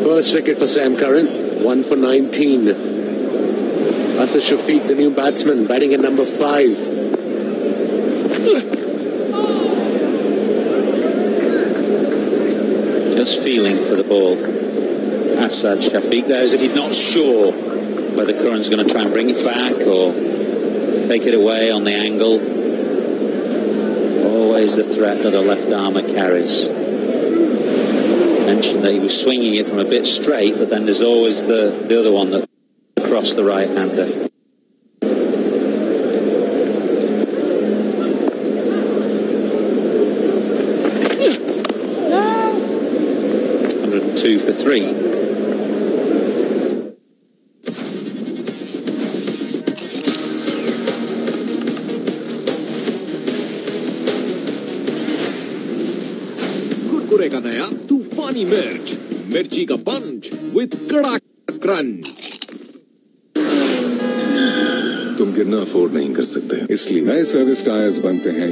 First wicket for Sam Curran, 1 for 19. Asad Shafiq, the new batsman, batting at number 5. Just feeling for the ball. Asad Shafiq there, as if he's not sure whether Curran's going to try and bring it back or take it away on the angle. Always the threat that a left armour carries. Mentioned that he was swinging it from a bit straight, but then there's always the other one that across the right-hander. Two for 3. Kurkure का नया तूफानी मिर्च, मिर्ची का पंच with कड़ाक crunch. तुम गिरना afford नहीं कर सकते, इसलिए नए सर्विस टायर्स बनते हैं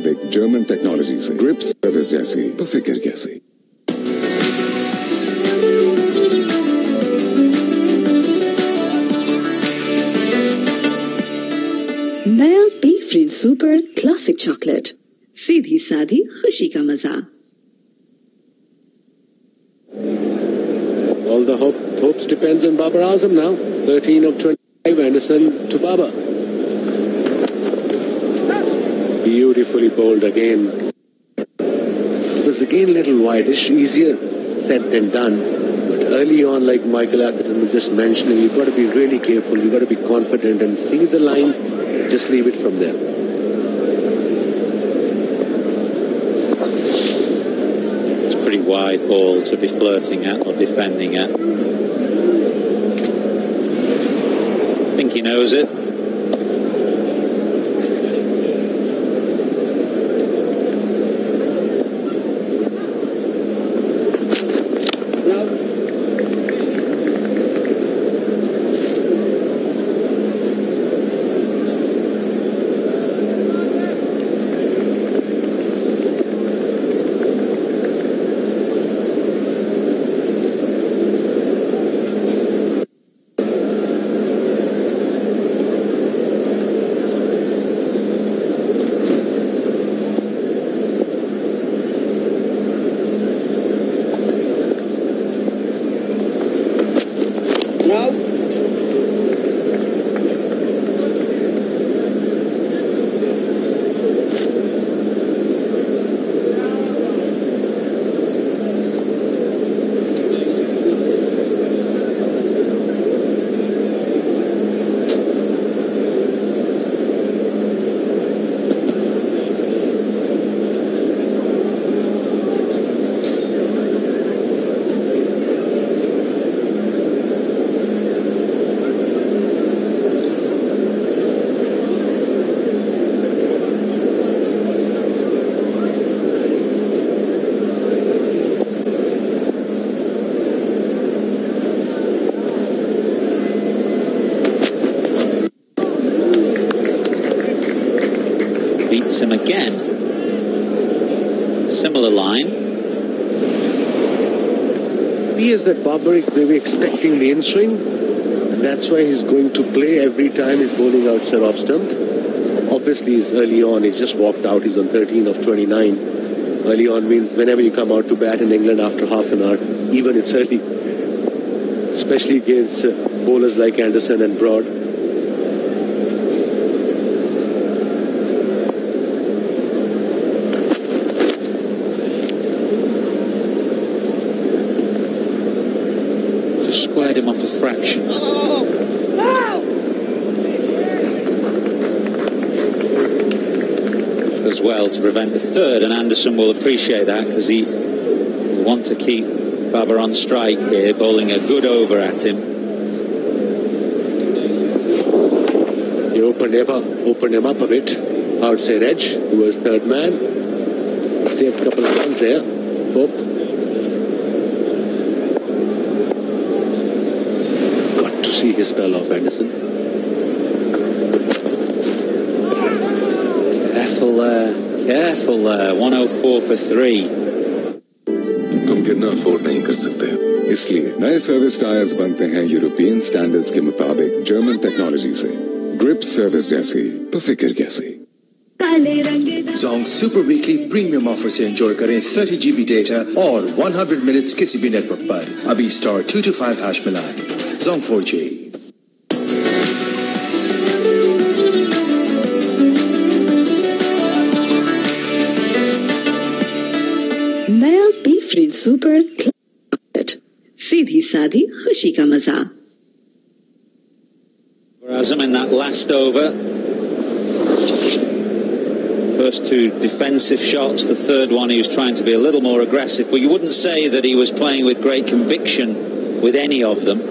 एक जर्मन टेक्नोलॉजी से। ग्रिप सर्विस जैसी तो फिक्र कैसी। नया be free super classic chocolate, सीधी सादी खुशी का मजा। All the hopes depends on Babar Azam now. 13 of 25, Anderson to Babar. Beautifully bowled again. It was again a little wideish, easier said than done. But early on, like Michael Atherton was just mentioning, you've got to be really careful, you've got to be confident and see the line, just leave it from there. It's a pretty wide ball to be flirting at or defending at. I think he knows it. Him again. Similar line. He is that barbaric, they were expecting the in-swing, and that's why he's going to play every time he's bowling outside off stump. Obviously, he's early on, he's just walked out, he's on 13 of 29. Early on means whenever you come out to bat in England after half an hour, even it's early, especially against bowlers like Anderson and Broad. Squared him off the fraction. As well to prevent the third, and Anderson will appreciate that because he will want to keep Babar on strike here, bowling a good over at him. He opened him up a bit outside edge. He was third man, saved a couple of runs there. Pope. See his spell off Anderson. Careful there. 104 for 3. गिरना afford नहीं कर सकते, इसलिए नए service tyres बनते हैं European standards के मुताबिक जर्मन टेक्नोलॉजी से। ग्रिप सर्विस जैसी तो फिक्र कैसी। Zong Super Weekly Premium offer से एंजॉय करें 30 GB डेटा और 100 मिनट्स किसी भी नेटवर्क पर। अभी *225# मिलाएं। Zong 4G। नया बी फ्रीड सुपर क्लासिक, सीधी साधी खुशी का मजा। Razum in that last over. First two defensive shots, the third one he was trying to be a little more aggressive, but you wouldn't say that he was playing with great conviction with any of them.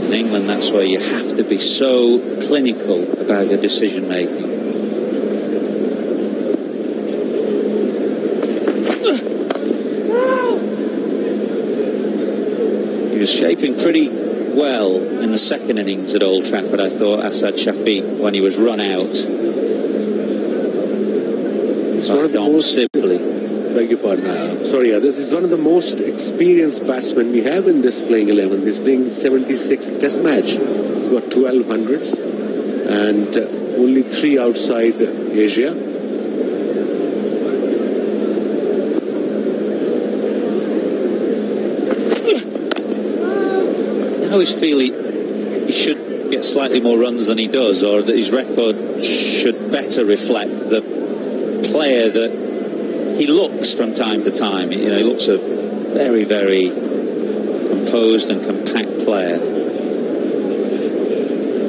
In England, that's where you have to be so clinical about your decision making. He was shaping pretty well in the second innings at Old Trafford, I thought, Asad Shafiq, when he was run out. It's one of the most simply. Beg your pardon. Sorry, this is one of the most experienced batsmen we have in this playing 11. He's playing 76th Test match. He's got 1200s and only 3 outside Asia. I always feel he should get slightly more runs than he does, or that his record should better reflect the player that he looks from time to time. You know, he looks a very, very composed and compact player.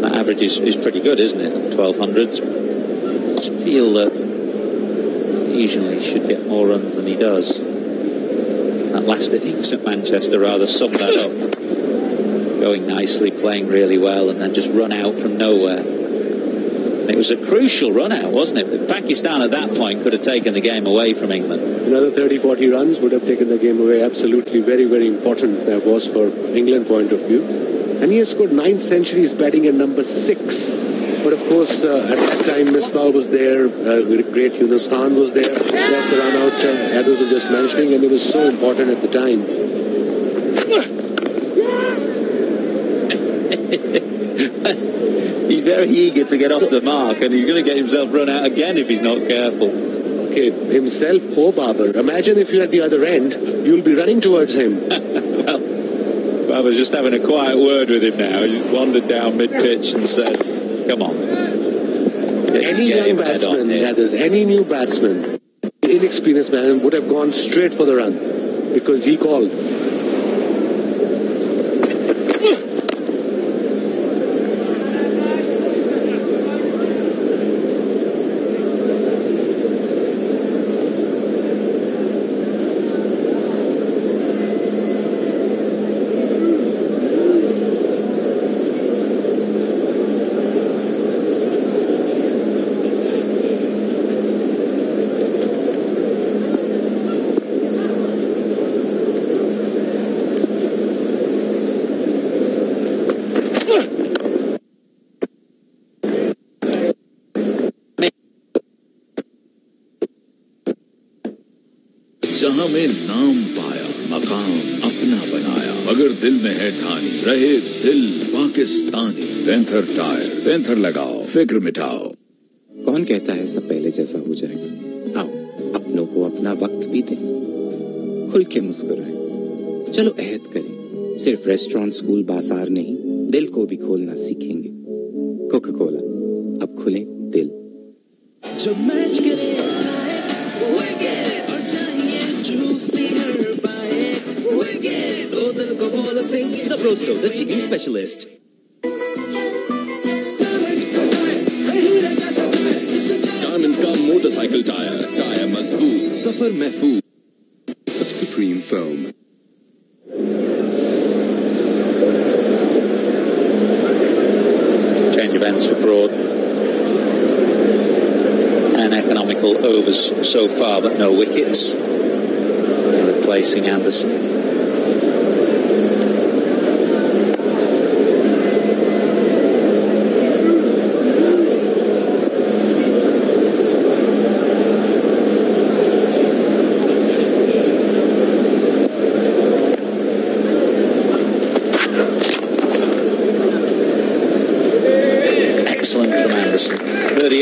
That average is pretty good, isn't it? 1200s. I just feel that usually should get more runs than he does. That last innings at Manchester rather summed that up. Going nicely, playing really well, and then just run out from nowhere. And it was a crucial run out, wasn't it? Pakistan at that point could have taken the game away from England. Another 30-40 runs would have taken the game away. Absolutely, very, very important that was for England point of view. And he has scored 9 centuries batting at number 6. But of course, at that time, Misbah was there, great Yunus Khan was there. That's the run out Adil was just mentioning, and it was so important at the time. He's very eager to get off the mark, and he's going to get himself run out again if he's not careful. Okay, himself or Babar. Imagine if you're at the other end, you'll be running towards him. Well, Babar's just having a quiet word with him now. He wandered down mid-pitch and said, come on. Any young batsman, any new batsman, inexperienced man would have gone straight for the run because he called. जहां में नाम पाया, मकाम अपना बनाया, मगर दिल में है ठानी, रहे दिल पाकिस्तानी। पैंथर टायर, पैंथर लगाओ, फिक्र मिटाओ। कौन कहता है सब पहले जैसा हो जाएगा? आओ, अपनों को अपना वक्त भी दें, खुल के मुस्कुराएं। चलो अहद करें, सिर्फ रेस्टोरेंट, स्कूल, बाजार नहीं, दिल को भी खोलना सीखेंगे। कोका कोला, अब खुलें दिल। जब मैच करे और चाहिए जूसी हर बाइट, तो दिल को बोलो Singh Sabroso, the chicken specialist. Diamond का मोटरसाइकिल टायर, टायर मजबूत, सफर महफूज, supreme foam. Change of ends for Broad. 10 economical overs so far, but no wickets. Replacing Anderson.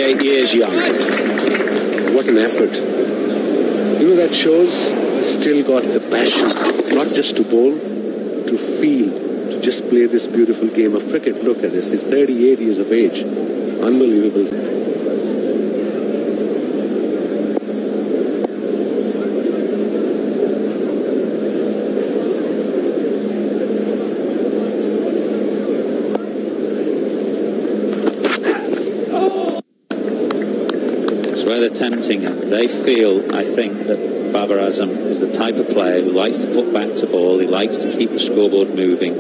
38 years young. What an effort. You know, that shows he's still got the passion, not just to bowl, to feel, to just play this beautiful game of cricket. Look at this. He's 38 years of age. Unbelievable. Where they're tempting him. They feel, I think, that Babar Azam is the type of player who likes to put back to ball. He likes to keep the scoreboard moving.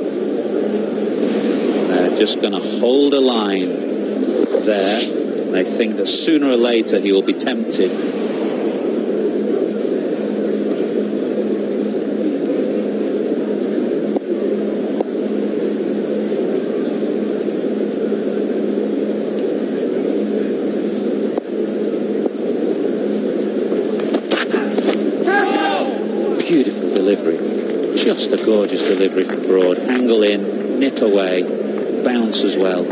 They're just going to hold a line there. They think that sooner or later he will be tempted. Beautiful delivery, just a gorgeous delivery from Broad. Angle in, nip away, bounce as well. I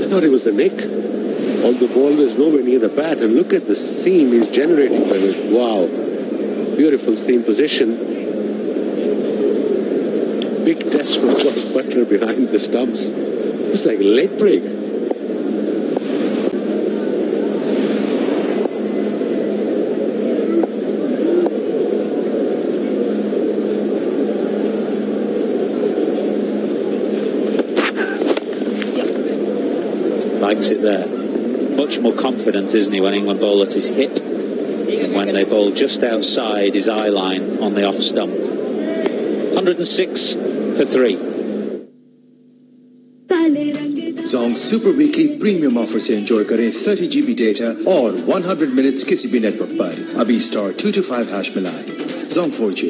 thought it was the nick. On the ball, there's nowhere near the bat, and look at the seam he's generating with it. Wow, beautiful seam position. Big test for Joss Butler behind the stumps. It's like a leg break. Likes it there. Much more confident, isn't he, when England bowl at his hip and when they bowl just outside his eye line on the off stump. 106 for 3. Zong Super Weekly Premium offer से enjoy करें 30 GB data और 100 minutes किसी भी network पर. अभी star 225 hash मिलाएं. Zong 4G.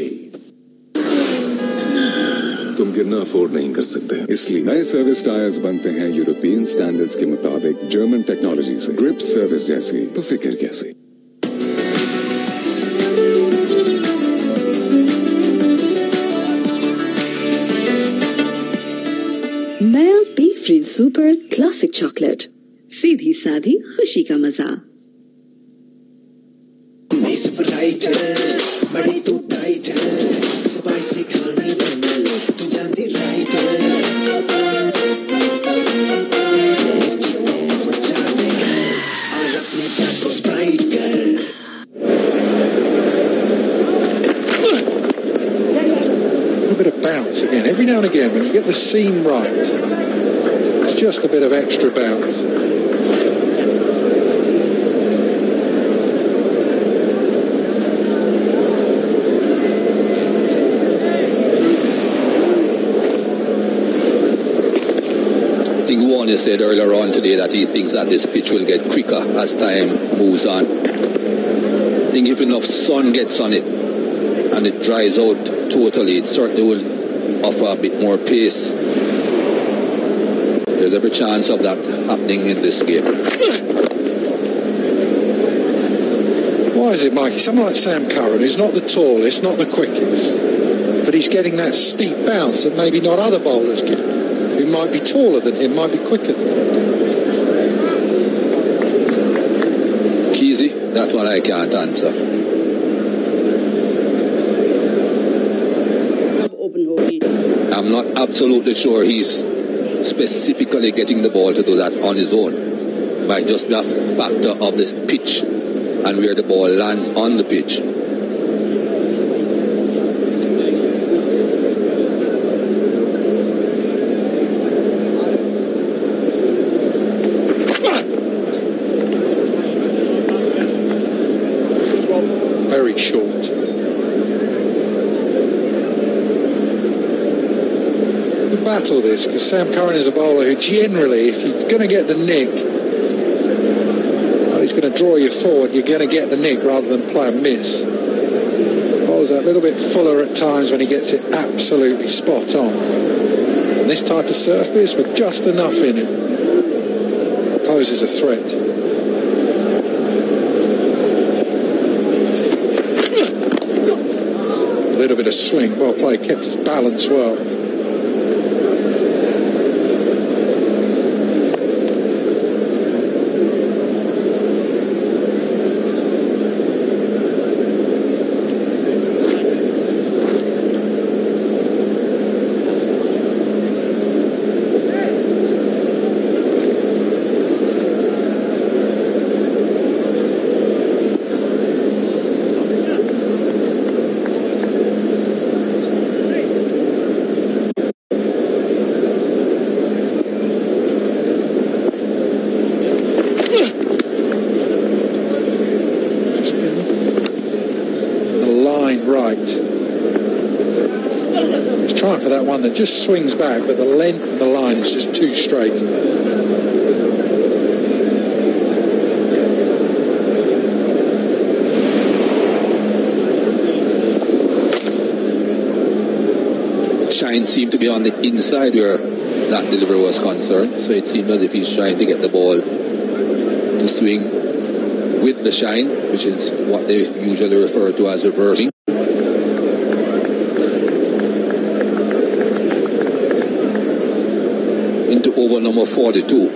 तुम गिरना अफोर्ड नहीं कर सकते, इसलिए नए सर्विस टायर्स बनते हैं यूरोपियन स्टैंडर्ड्स के मुताबिक जर्मन टेक्नोलॉजी से. ग्रिप सर्विस जैसी तो फिक्र कैसी. नया be free super classic chocolate, सीधी सादी खुशी का मजा. बड़ी तू टाइट है, स्पाइसी खाने बना ले, तू जानती राइट है. मिर्ची को बचा दे और अपने प्यार को स्प्राइट कर. A bit of bounce again. Every now and again, when you get the seam right, it's just a bit of extra bounce. Warner said earlier on today that he thinks that this pitch will get quicker as time moves on. I think if enough sun gets on it and it dries out totally, it certainly will offer a bit more pace. There's every chance of that happening in this game. Why is it, Mikey? Someone like Sam Curran, who's not the tallest, not the quickest, but he's getting that steep bounce that maybe not other bowlers get. Who might be taller than him, might be quicker than him. Keezy, that's what I can't answer. I'm not absolutely sure he's specifically getting the ball to do that on his own. Might just be a factor of this pitch and where the ball lands on the pitch. Very short. We battle this because Sam Curran is a bowler who generally, if he's going to get the nick, well, he's going to draw you forward, you're going to get the nick rather than play a miss. Bowls a little bit fuller at times when he gets it absolutely spot on. And this type of surface with just enough in it poses a threat. A little bit of swing, well played, kept his balance well. line right. He's trying for that one that just swings back, but the length of the line is just too straight. Shine seemed to be on the inside where that delivery was concerned, so it seemed as if he's trying to get the ball to swing with the shine, which is what they usually refer to as reversing. Into over number 42.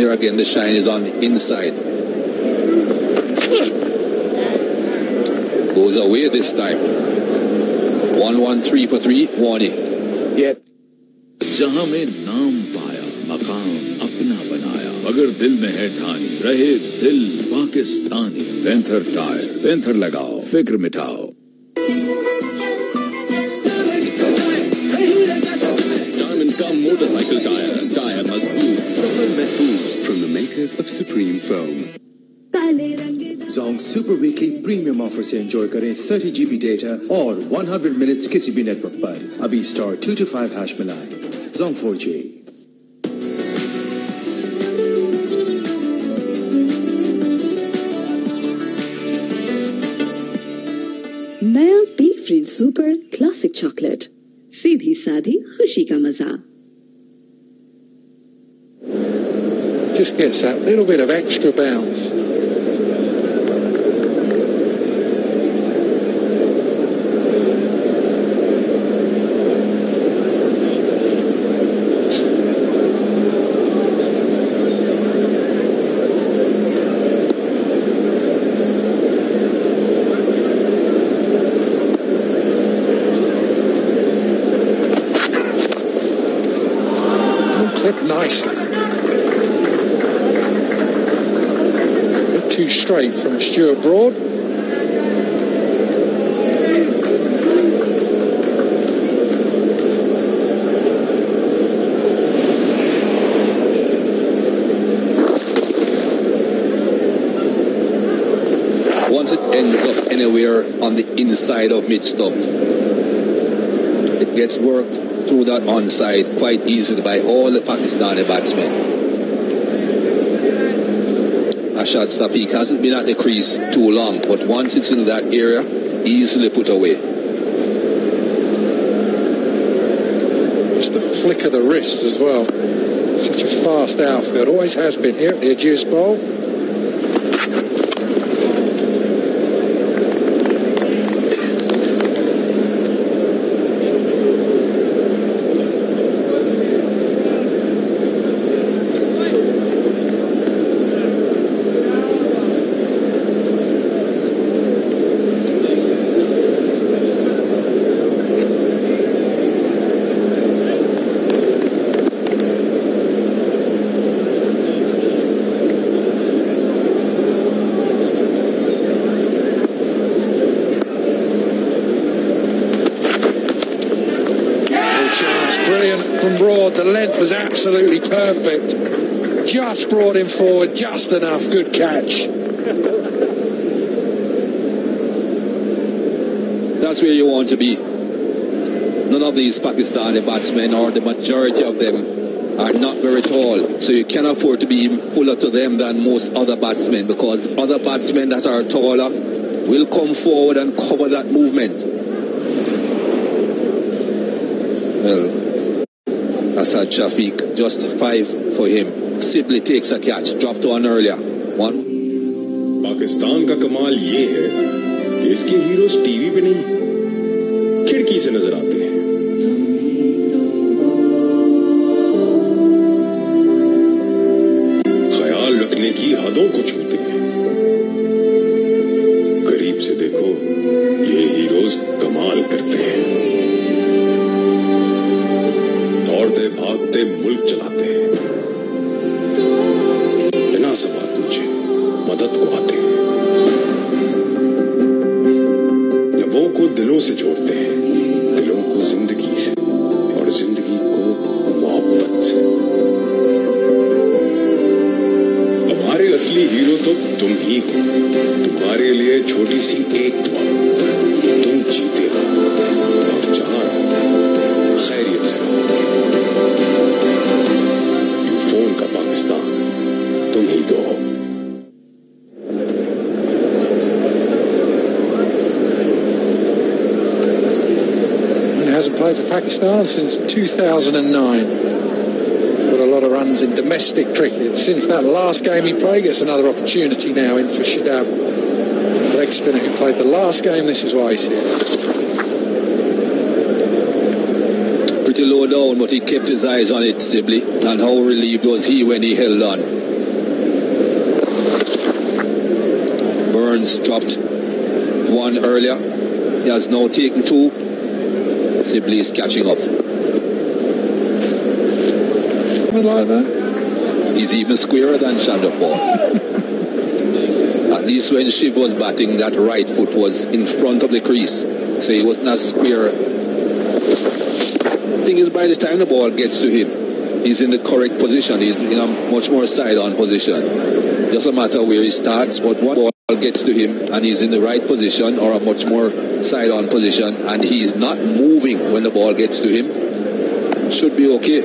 There again, the shine is on the inside. Goes away this time. 1-1-3 for 3, Warnie. जहां में नाम पाया, मकाम अपना बनाया, मगर दिल में है ठानी, रहे दिल पाकिस्तानी। पेंथर टायर, पेंथर लगाओ, फिक्र मिटाओ। Diamond Gum Motorcycle Tire, tire मजबूत, सफर महफूज, from the makers of Supreme Foam. Zong Super Weekly Premium Offer से एंजॉय करें 30 GB डेटा और 100 मिनट्स किसी भी नेटवर्क पर। अभी स्टार 225 हैश मिलाएं। Zong 4G। नया be friend super classic chocolate, सीधी साधी खुशी का मजा। Just gets that little bit of extra bounce. Nicely. A bit too straight from Stuart Broad. Once it ends up anywhere on the inside of mid-stump, it gets worked through that onside quite easily by all the Pakistani batsmen. Ashad Safiq hasn't been at the crease too long, but once it's in that area, easily put away. Just the flick of the wrist as well. Such a fast outfield, always has been here at the Ageas Bowl. The length was absolutely perfect. Just brought him forward, just enough. Good catch. That's where you want to be. None of these Pakistani batsmen, or the majority of them, are not very tall. So you can afford to be even fuller to them than most other batsmen, because other batsmen that are taller will come forward and cover that movement. Well, Asad Shafiq, just 5 for him. Sibley takes a catch, dropped one earlier. 1. Pakistan का कमाल ये है कि इसके heroes TV पे नहीं, खिड़की से नजर आते हैं। ख्याल रखने की हदों को छूते हैं। करीब से देखो, ये हीरोज कमाल करते हैं। दौड़ते भागते मुल्क चलाते हैं, बिना सवाल पूछे मदद को आते हैं, लबों को दिलों से जोड़ते हैं, दिलों को जिंदगी से और जिंदगी को मोहब्बत से। हमारे असली हीरो तो तुम ही हो। तुम्हारे लिए छोटी सी एक दुआ, तुम played for Pakistan since 2009. Got a lot of runs in domestic cricket. Since that last game he played, gets another opportunity now in for Shadab. Leg spinner who played the last game, this is why he's here. Pretty low down, but he kept his eyes on it, Sibley. And how relieved was he when he held on. Burns dropped one earlier. He has now taken two. Sibley is catching up. Something like that. He's even squarer than Chandrapur. At least when Shiv was batting, that right foot was in front of the crease. So he wasn't as square. The thing is, by the time the ball gets to him, he's in the correct position. He's in a much more side-on position. Doesn't matter where he starts, but one ball gets to him and he's in the right position or a much more side-on position and he's not moving when the ball gets to him, should be okay.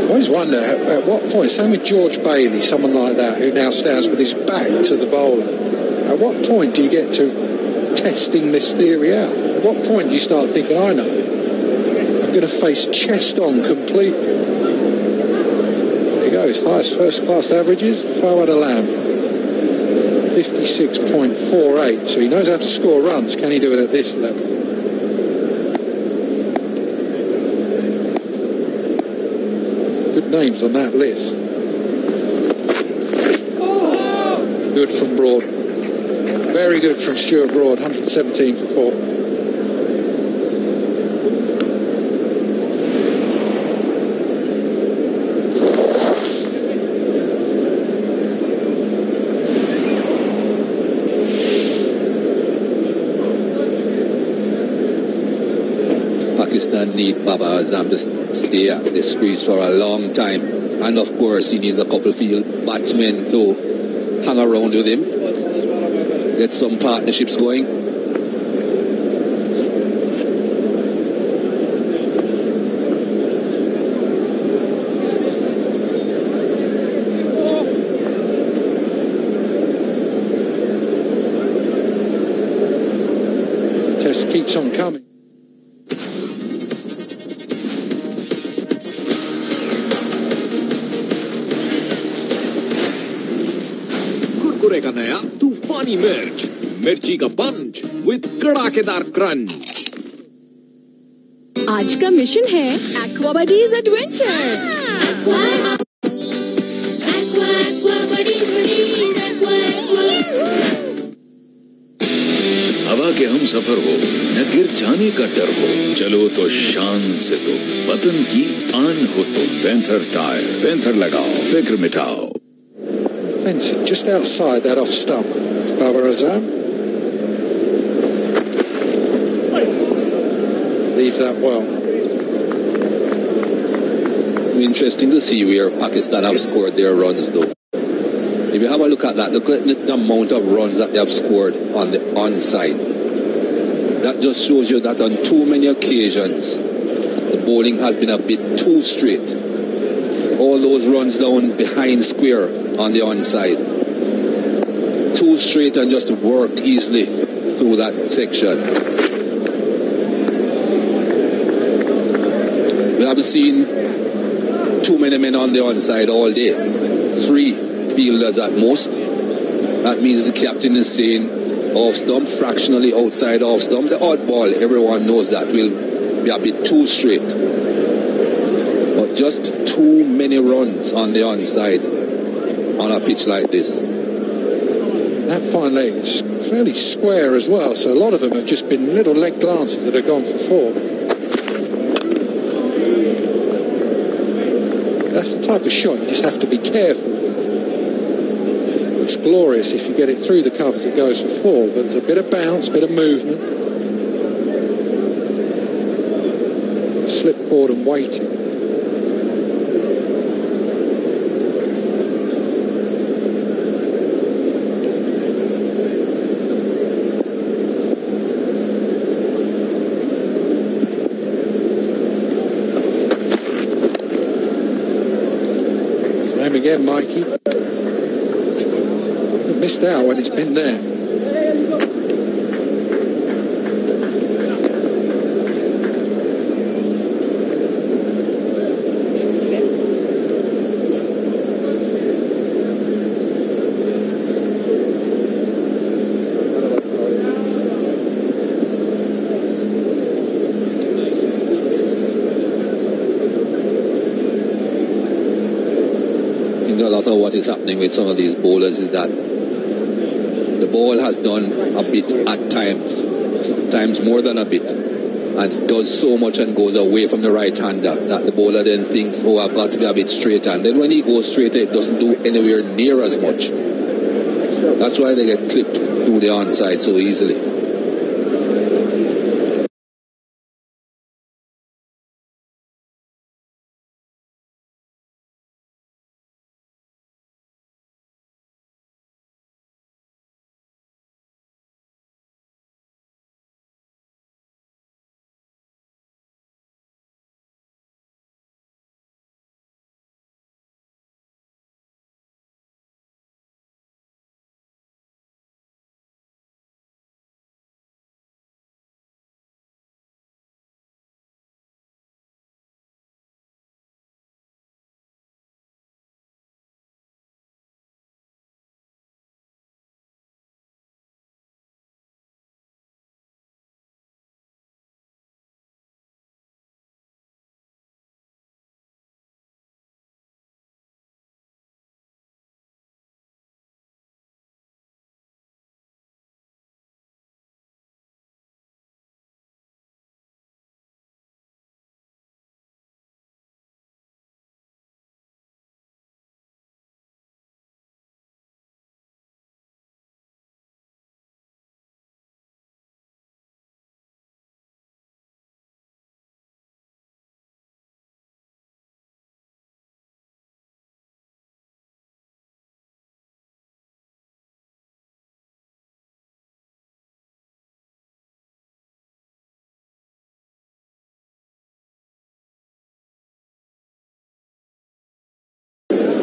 I always wonder at what point, same with George Bailey, someone like that who now stands with his back to the bowler, at what point do you get to testing this theory out? At what point do you start thinking, I know, I'm going to face chest on completely? There he goes, highest first class averages, Fawad Alam, 56.48, so he knows how to score runs. Can he do it at this level? Good names on that list. Good from Broad. Very good from Stuart Broad, 117 for 4. Pakistan need Baba Azam to stay at the squeeze for a long time. And of course, he needs a couple field batsmen to hang around with him. Get some partnerships going. Test keeps on coming. Kurkure का नया तूफानी मिर्च, मिर्ची का पंच with कड़ाकेदार crunch. आज का mission है aqua buddies adventure. हवा के हम सफर हो न गिर जाने का डर हो, चलो तो शान से दो, वतन की आन हो तो पेंथर टायर, पेंथर लगाओ, फिक्र मिटाओ। Fencing just outside that off stump. Baba Azam. Leave that well. Interesting to see where Pakistan have scored their runs though. If you have a look at that, look at the amount of runs that they have scored on the onside. That just shows you that on too many occasions, the bowling has been a bit too straight. All those runs down behind square on the onside. Too straight and just worked easily through that section. We haven't seen too many men on the onside all day. 3 fielders at most. That means the captain is saying off stump, fractionally outside off stump. The odd ball, everyone knows that, will be a bit too straight. But just too many runs on the onside on a pitch like this. That fine leg is fairly square as well, so a lot of them have just been little leg glances that have gone for 4. That's the type of shot you just have to be careful. It's glorious if you get it through the covers, it goes for 4, but there's a bit of bounce, bit of movement. Slip forward and waiting. Same again, Mikey. missed out when it's been there. What is happening with some of these bowlers is that the ball has done a bit at times, sometimes more than a bit, and does so much and goes away from the right hander that the bowler then thinks, oh, I've got to be a bit straighter, and then when he goes straighter it doesn't do anywhere near as much. That's why they get clipped through the onside so easily.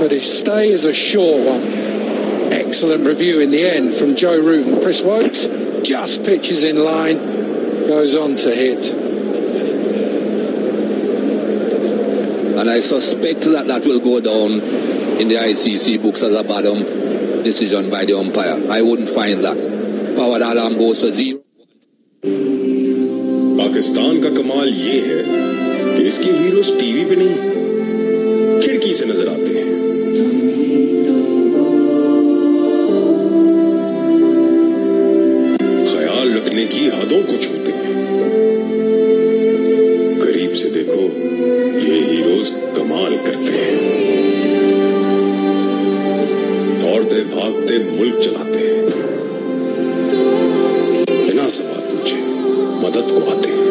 But his stay is a short one. Excellent review in the end from Joe Root and Chris Wokes. Just pitches in line, goes on to hit. And I suspect that will go down in the ICC books as a bad decision by the umpire. I wouldn't find that. Power alarm goes for 0. Pakistan का कमाल ये है कि इसके heroes TV पे नहीं खिड़की से नजर आते हैं। ख्याल रखने की हदों को छूते हैं। करीब से देखो ये हीरोज कमाल करते हैं। दौड़ते भागते मुल्क चलाते हैं। बिना सवाल पूछे मदद को आते हैं।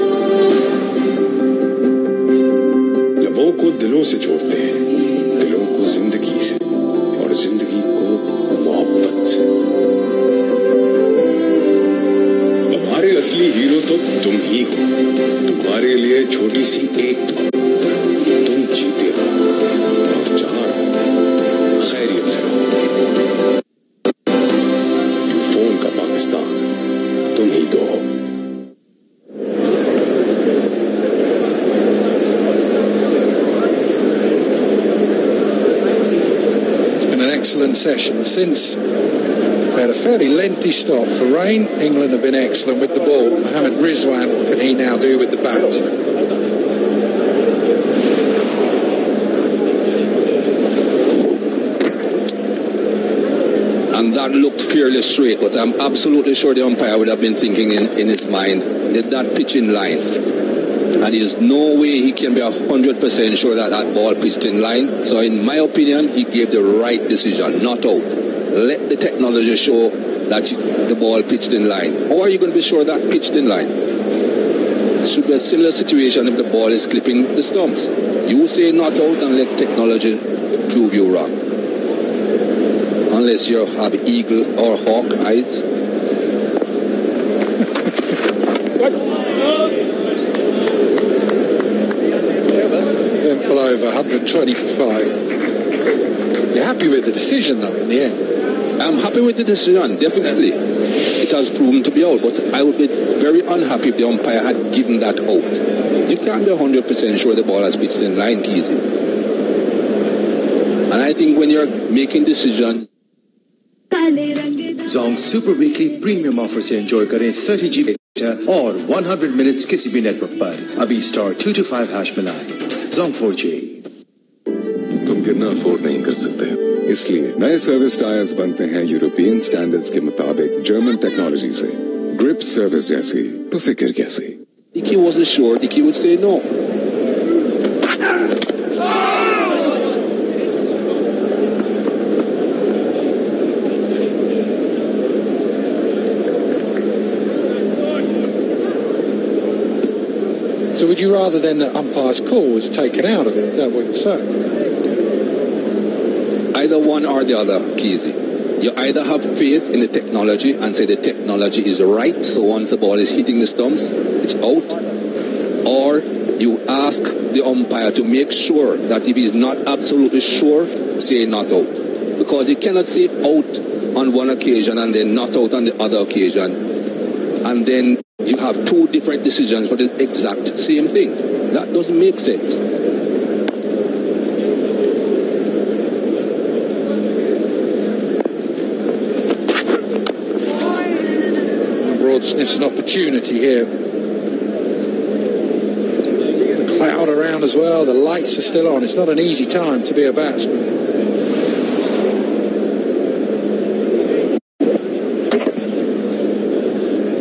लबों को दिलों से जोड़ते हैं, दिलों को जिंदगी से और जिंदगी को मोहब्बत से। हमारे असली हीरो तो तुम ही हो। तुम्हारे लिए छोटी सी एक तुम जीते हो और चार खैरियत से रहो। यू फोन का पाकिस्तान तुम ही दो हो। Excellent session. Since we had a fairly lengthy stop for rain, England have been excellent with the ball. Mohammad Rizwan, what can he now do with the bat? And that looked fairly straight, but I'm absolutely sure the umpire would have been thinking in his mind, did that pitch in line? And there's no way he can be 100% sure that ball pitched in line. So in my opinion, he gave the right decision, not out. Let the technology show that the ball pitched in line. How are you going to be sure that pitched in line? It should be a similar situation if the ball is clipping the stumps. You say not out and let technology prove you wrong. Unless you have eagle or hawk eyes. Over 120 for 5. You're happy with the decision though in the end? I'm happy with the decision, definitely. It has proven to be out, but I would be very unhappy if the umpire had given that out. You can't be 100% sure the ball has pitched in line, Keezy. And I think when you're making decisions... Zong Super Weekly Premium offer से enjoy करें 30 GB data और 100 minutes किसी भी network पर. अभी star 225 hash मिलाएं. Zong 4G. तुम गिरना अफोर्ड नहीं कर सकते, इसलिए नए सर्विस टायर्स बनते हैं यूरोपियन स्टैंडर्ड्स के मुताबिक जर्मन टेक्नोलॉजी से. ग्रिप सर्विस जैसी तो फिक्र कैसी. Dicky wasn't sure. Dicky would say no. So would you rather then that umpire's call was taken out of it? Is that what you're saying? Either one or the other, Keezy. You either have faith in the technology and say the technology is right, so once the ball is hitting the stumps, it's out. Or you ask the umpire to make sure that if he's not absolutely sure, say not out. Because he cannot say out on one occasion and then not out on the other occasion. And then you have two different decisions for the exact same thing. That doesn't make sense. Broad sniffs an opportunity here. The cloud around as well. The lights are still on. It's not an easy time to be a batsman.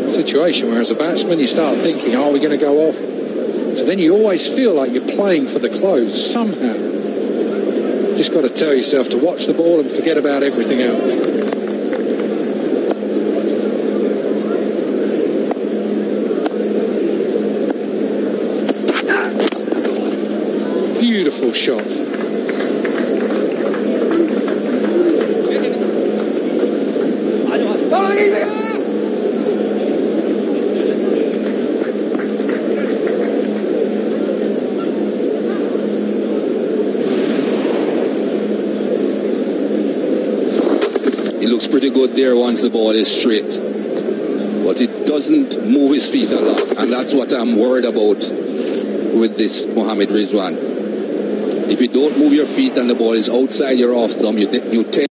Situation where as a batsman you start thinking, are we going to go off? So then you always feel like you're playing for the close somehow. Just got to tell yourself to watch the ball and forget about everything else. Beautiful shot. Looks pretty good there once the ball is straight, but it doesn't move his feet a lot, and that's what I'm worried about with this Mohammad Rizwan. If you don't move your feet and the ball is outside your off stump, you tend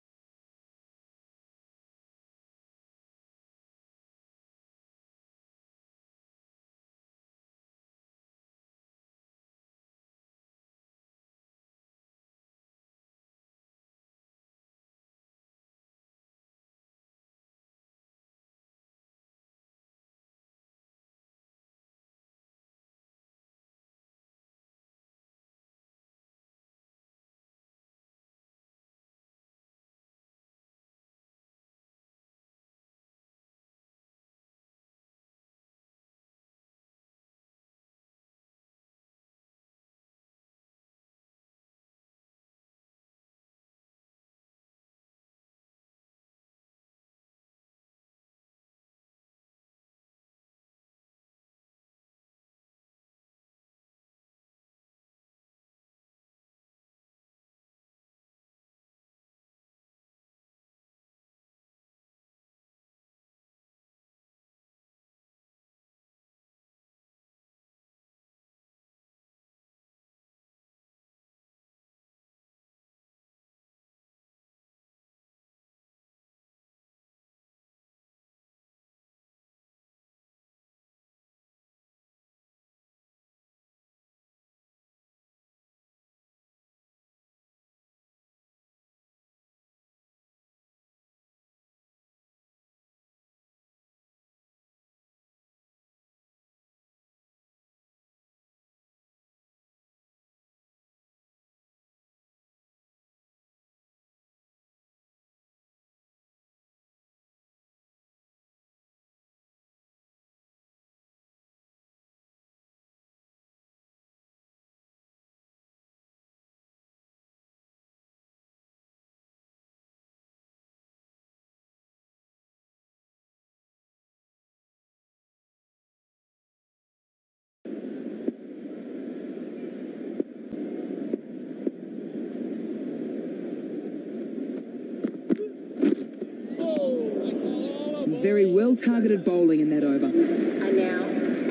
very well-targeted bowling in that over. And now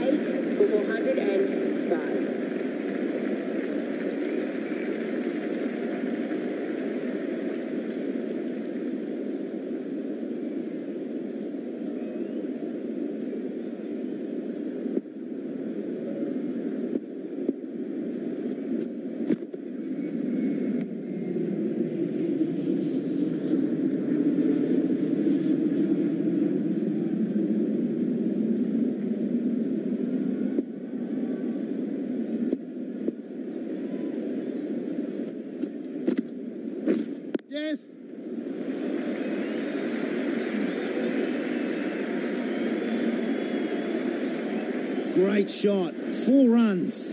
8 for 405. Yes. Great shot. 4 runs.